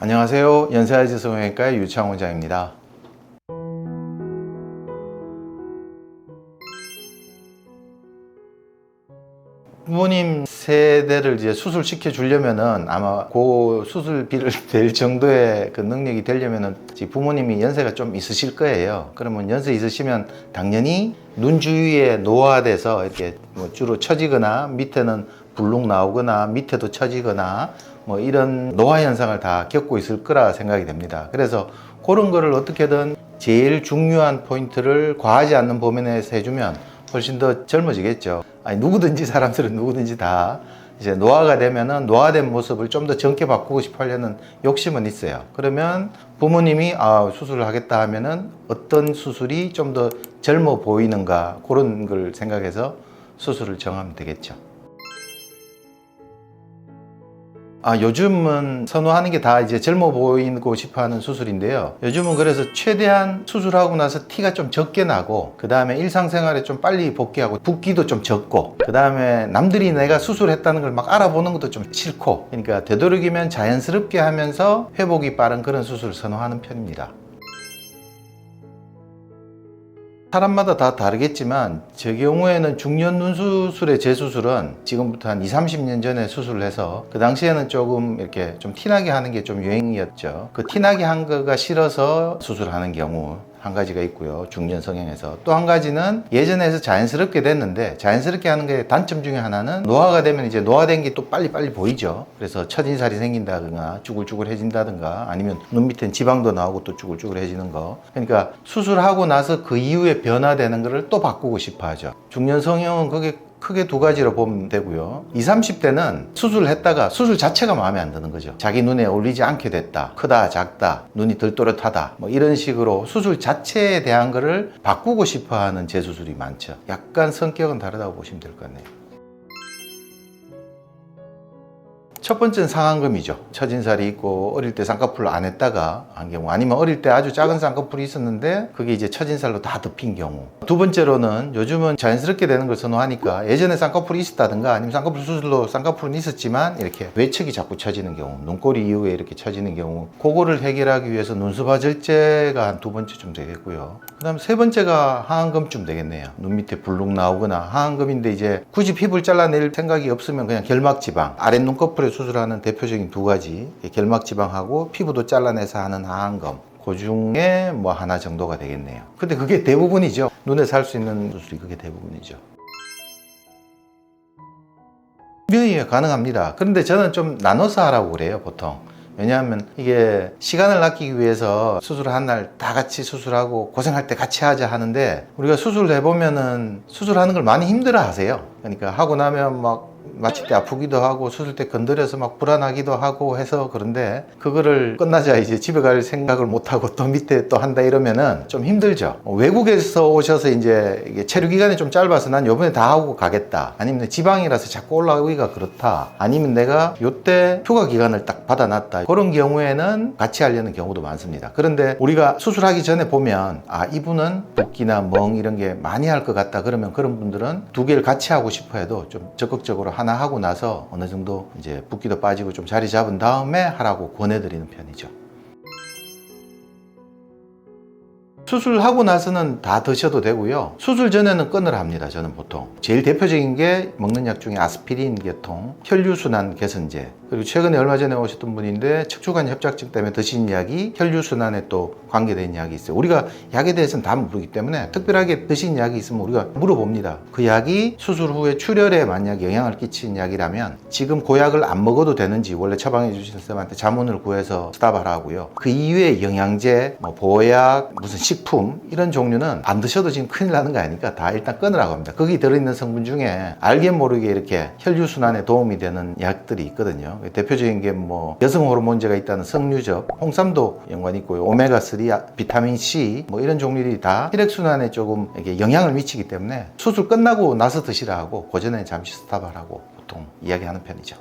안녕하세요. 연세아지 성형외과의 유창 원장입니다. 부모님 세대를 이제 수술시켜 주려면은 아마 그 수술비를 댈 정도의 그 능력이 되려면은 부모님이 연세가 좀 있으실 거예요. 그러면 연세 있으시면 당연히 눈 주위에 노화돼서 이렇게 뭐 주로 처지거나 밑에는 불룩 나오거나 밑에도 처지거나 뭐 이런 노화 현상을 다 겪고 있을 거라 생각이 됩니다. 그래서 그런 거를 어떻게든 제일 중요한 포인트를 과하지 않는 범위 내에서 해주면 훨씬 더 젊어지겠죠. 누구든지 사람들은 누구든지 다 이제 노화가 되면은 노화된 모습을 좀 더 젊게 바꾸고 싶어 하려는 욕심은 있어요. 그러면 부모님이 수술을 하겠다 하면은 어떤 수술이 좀 더 젊어 보이는가 그런 걸 생각해서 수술을 정하면 되겠죠. 요즘은 선호하는 게 다 이제 젊어 보이고 싶어 하는 수술인데요. 요즘은 그래서 최대한 수술하고 나서 티가 좀 적게 나고, 그 다음에 일상생활에 좀 빨리 복귀하고, 붓기도 좀 적고, 그 다음에 남들이 내가 수술했다는 걸 막 알아보는 것도 좀 싫고, 그러니까 되도록이면 자연스럽게 하면서 회복이 빠른 그런 수술을 선호하는 편입니다. 사람마다 다 다르겠지만 제 경우에는 중년 눈 수술의 재수술은 지금부터 한 20-30년 전에 수술을 해서 그 당시에는 조금 이렇게 좀 티나게 하는 게 좀 유행이었죠. 그 티나게 한 거가 싫어서 수술하는 경우 한 가지가 있고요. 중년 성형에서 또 한 가지는 예전에 해서 자연스럽게 됐는데, 자연스럽게 하는 게 단점 중에 하나는 노화가 되면 이제 노화된 게 또 빨리빨리 보이죠. 그래서 처진살이 생긴다든가 쭈글쭈글해진다든가 아니면 눈 밑엔 지방도 나오고 또 쭈글쭈글해지는 거. 그러니까 수술하고 나서 그 이후에 변화되는 거를 또 바꾸고 싶어 하죠. 중년 성형은 그게 크게 두 가지로 보면 되고요. 20, 30대는 수술을 했다가 수술 자체가 마음에 안 드는 거죠. 자기 눈에 어울리지 않게 됐다, 크다, 작다, 눈이 덜 또렷하다, 뭐 이런 식으로 수술 자체에 대한 거를 바꾸고 싶어 하는 재수술이 많죠. 약간 성격은 다르다고 보시면 될 것 같네요. 첫 번째는 상안검이죠. 처진살이 있고 어릴 때 쌍꺼풀을 안 했다가 한 경우, 아니면 어릴 때 아주 작은 쌍꺼풀이 있었는데 그게 이제 처진살로 다 덮인 경우. 두 번째로는 요즘은 자연스럽게 되는 걸 선호하니까 예전에 쌍꺼풀이 있었다든가 아니면 쌍꺼풀 수술로 쌍꺼풀은 있었지만 이렇게 외척이 자꾸 처지는 경우, 눈꼬리 이후에 이렇게 처지는 경우, 그거를 해결하기 위해서 눈수바 절제가 한 두 번째쯤 되겠고요. 그 다음 세 번째가 하안검쯤 되겠네요. 눈 밑에 불룩 나오거나 하안검인데 이제 굳이 피부를 잘라낼 생각이 없으면 그냥 결막지방, 아랫 눈꺼풀에 수술하는 대표적인 두 가지, 결막지방하고 피부도 잘라내서 하는 하안검, 그 중에 뭐 하나 정도가 되겠네요. 근데 그게 대부분이죠. 눈에서 할 수 있는 수술이 그게 대부분이죠. 분명히 가능합니다. 그런데 저는 좀 나눠서 하라고 그래요, 보통. 왜냐하면 이게 시간을 아끼기 위해서 수술을 한 날 다 같이 수술하고 고생할 때 같이 하자 하는데, 우리가 수술을 해보면은 수술하는 걸 많이 힘들어 하세요. 그러니까 하고 나면 막 마칠 때 아프기도 하고 수술 때 건드려서 막 불안하기도 하고 해서, 그런데 그거를 끝나자 이제 집에 갈 생각을 못 하고 또 밑에 또 한다 이러면은 좀 힘들죠. 외국에서 오셔서 이제 이게 체류 기간이 좀 짧아서 난 요번에 다 하고 가겠다, 아니면 지방이라서 자꾸 올라오기가 그렇다, 아니면 내가 요때 휴가 기간을 딱 받아놨다, 그런 경우에는 같이 하려는 경우도 많습니다. 그런데 우리가 수술하기 전에 보면 이분은 붓기나 멍 이런 게 많이 할 것 같다, 그러면 그런 분들은 두 개를 같이 하고 싶어 해도 좀 적극적으로 하나 하고 나서 어느 정도 이제 붓기도 빠지고 좀 자리 잡은 다음에 하라고 권해드리는 편이죠. 수술하고 나서는 다 드셔도 되고요. 수술 전에는 끊으라 합니다, 저는 보통. 제일 대표적인 게 먹는 약 중에 아스피린 계통, 혈류순환 개선제, 그리고 최근에 얼마 전에 오셨던 분인데 척추관 협착증 때문에 드신 약이 혈류순환에 또 관계된 약이 있어요. 우리가 약에 대해서는 다 모르기 때문에 특별하게 드신 약이 있으면 우리가 물어봅니다. 그 약이 수술 후에 출혈에 만약 영향을 끼친 약이라면 지금 그 약을 안 먹어도 되는지 원래 처방해 주신 쌤한테 자문을 구해서 스탑하라고요. 그 이외에 영양제, 보약, 무슨 식품 이런 종류는 안 드셔도 지금 큰일 나는 거 아니까 다 일단 끊으라고 합니다. 거기 들어있는 성분 중에 알게 모르게 이렇게 혈류순환에 도움이 되는 약들이 있거든요. 대표적인 게 뭐 여성 호르몬제가 있다는 석류즙, 홍삼도 연관이 있고요. 오메가3, 비타민C 뭐 이런 종류들이 다 혈액순환에 조금 이렇게 영향을 미치기 때문에 수술 끝나고 나서 드시라 하고 그 전에 잠시 스탑하라고 보통 이야기하는 편이죠.